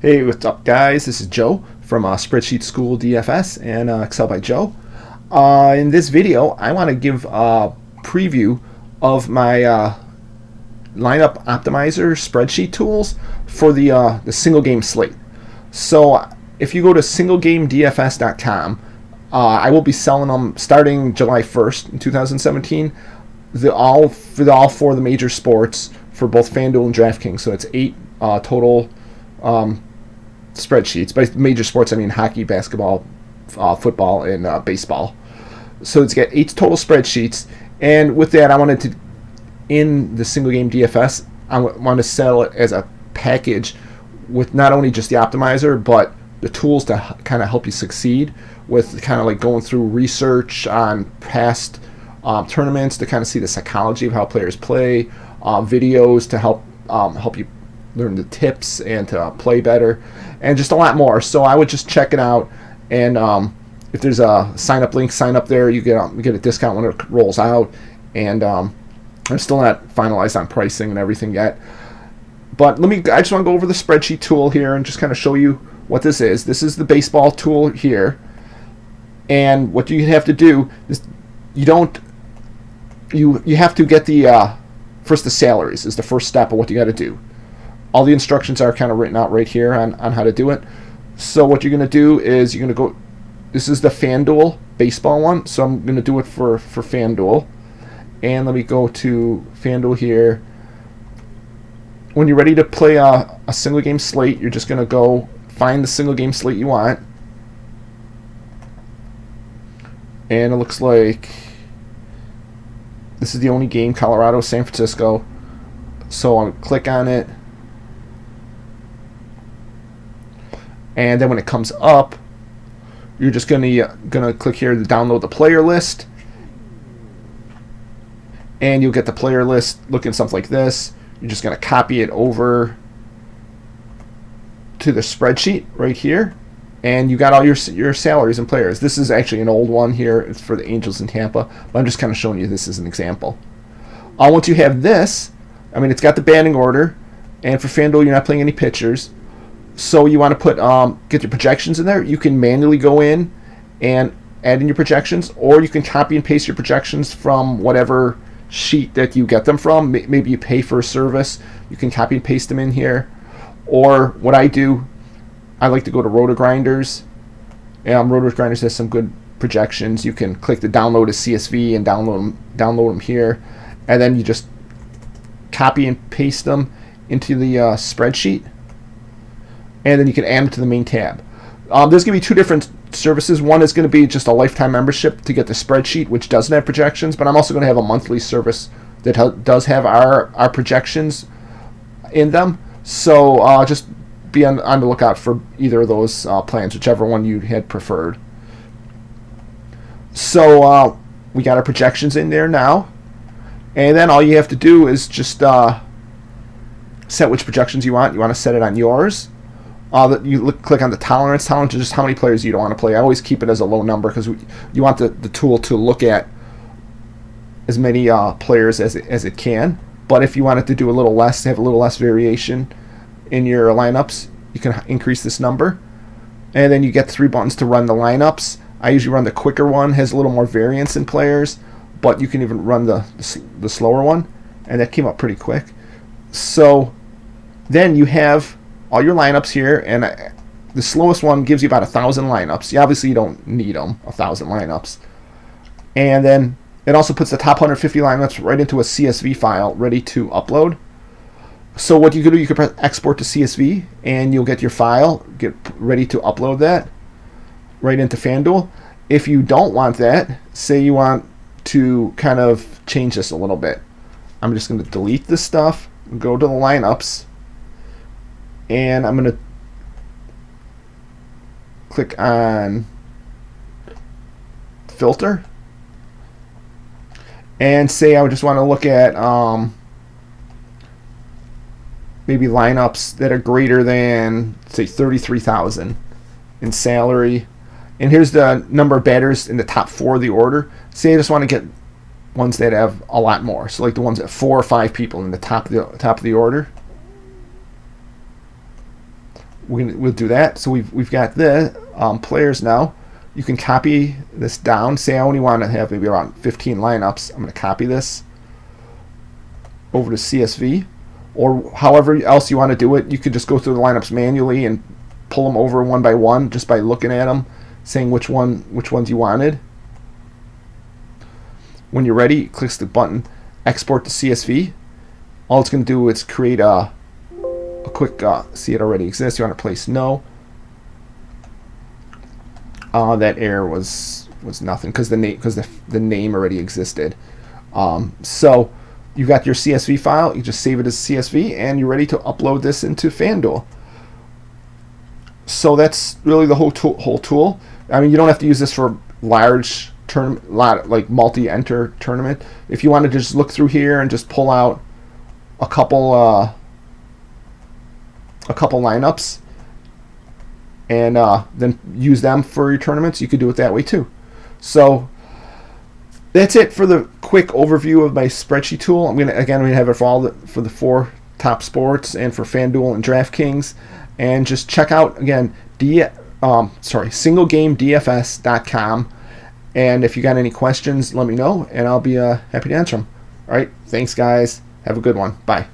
Hey, what's up, guys? This is Joe from Spreadsheet School DFS and Excel by Joe. In this video, I want to give a preview of my lineup optimizer spreadsheet tools for the single game slate. So, if you go to singlegamedfs.com, I will be selling them starting July 1st in 2017. For all four of the major sports for both FanDuel and Draftkings. So it's 8 total spreadsheets. By major sports, I mean hockey, basketball, football, and baseball. So it's got 8 total spreadsheets. And with that, I wanted to, in the single game DFS, I want to sell it as a package with not only just the optimizer, but the tools to kind of help you succeed with kind of like going through research on past tournaments to kind of see the psychology of how players play, videos to help you learn the tips and to play better, and just a lot more. So I would just check it out, and if there's a sign up link, sign up there. You get a discount when it rolls out, and I'm still not finalized on pricing and everything yet. But I just want to go over the spreadsheet tool here and just kind of show you what this is. This is the baseball tool here, and what you have to do is you have to get the first the salaries is the first step of what you got to do. All the instructions are kind of written out right here on how to do it. So what you're going to do is you're going to go, this is the FanDuel baseball one, so I'm going to do it for FanDuel. And let me go to FanDuel here. When you're ready to play a single game slate, you're just going to go find the single game slate you want. And it looks like this is the only game, Colorado, San Francisco. So I'll click on it. And then when it comes up, you're just gonna click here to download the player list. And you'll get the player list looking something like this. You're just gonna copy it over to the spreadsheet right here. And you got all your salaries and players. This is actually an old one here. It's for the Angels in Tampa. But I'm just kind of showing you this as an example. Once you have this, I mean, it's got the batting order. And for FanDuel, you're not playing any pitchers. So you want to get your projections in there. You can manually go in and add in your projections. Or you can copy and paste your projections from whatever sheet that you get them from. Maybe you pay for a service. You can copy and paste them in here. Or what I do, I like to go to RotoGrinders. RotoGrinders has some good projections. You can click the download as CSV and download them here, and then you just copy and paste them into the spreadsheet, and then you can add them to the main tab. There's going to be 2 different services. One is going to be just a lifetime membership to get the spreadsheet, which doesn't have projections, but I'm also going to have a monthly service that does have our projections in them. So just be on the lookout for either of those plans, whichever one you had preferred. So we got our projections in there now, and then all you have to do is just set which projections you want. You want to set it on yours. Click on the tolerance. Tolerance is just how many players you don't want to play. I always keep it as a low number because you want the tool to look at as many players as it can. But if you want it to do a little less, have a little less variation in your lineups, you can increase this number. And then you get 3 buttons to run the lineups. I usually run the quicker one, has a little more variance in players, but you can even run the slower one, and that came up pretty quick. So then you have all your lineups here, and the slowest one gives you about 1,000 lineups. Obviously you don't need them, 1,000 lineups. And then it also puts the top 150 lineups right into a CSV file ready to upload. So what you can do, you can press export to CSV, and you'll get your file, get ready to upload that right into FanDuel. If you don't want that, say you want to kind of change this a little bit, I'm just going to delete this stuff, go to the lineups, and I'm going to click on filter, and say I would just want to look at maybe lineups that are greater than, say, 33,000 in salary. And here's the number of batters in the top 4 of the order. Say I just want to get ones that have a lot more. So like the ones that 4 or 5 people in the top of the order. we'll do that. So we've got the players now. You can copy this down. Say I only want to have maybe around 15 lineups. I'm going to copy this over to CSV, or however else you want to do it. You could just go through the lineups manually and pull them over one by one just by looking at them, saying which ones you wanted. When you're ready, click the button Export to CSV. All it's going to do is create a quick see it already exists. You want to place no. That error was nothing because the name already existed. So you got your CSV file. You just save it as CSV, and you're ready to upload this into Fanduel. So that's really the whole tool. I mean, you don't have to use this for large tournament, like multi-enter tournament. If you want to just look through here and just pull out a couple lineups and then use them for your tournaments, you could do it that way too. So that's it for the quick overview of my spreadsheet tool. I'm gonna have it for the 4 top sports and for FanDuel and DraftKings, and just check out again singlegamedfs.com. And if you got any questions, let me know, and I'll be happy to answer them. All right, thanks guys. Have a good one. Bye.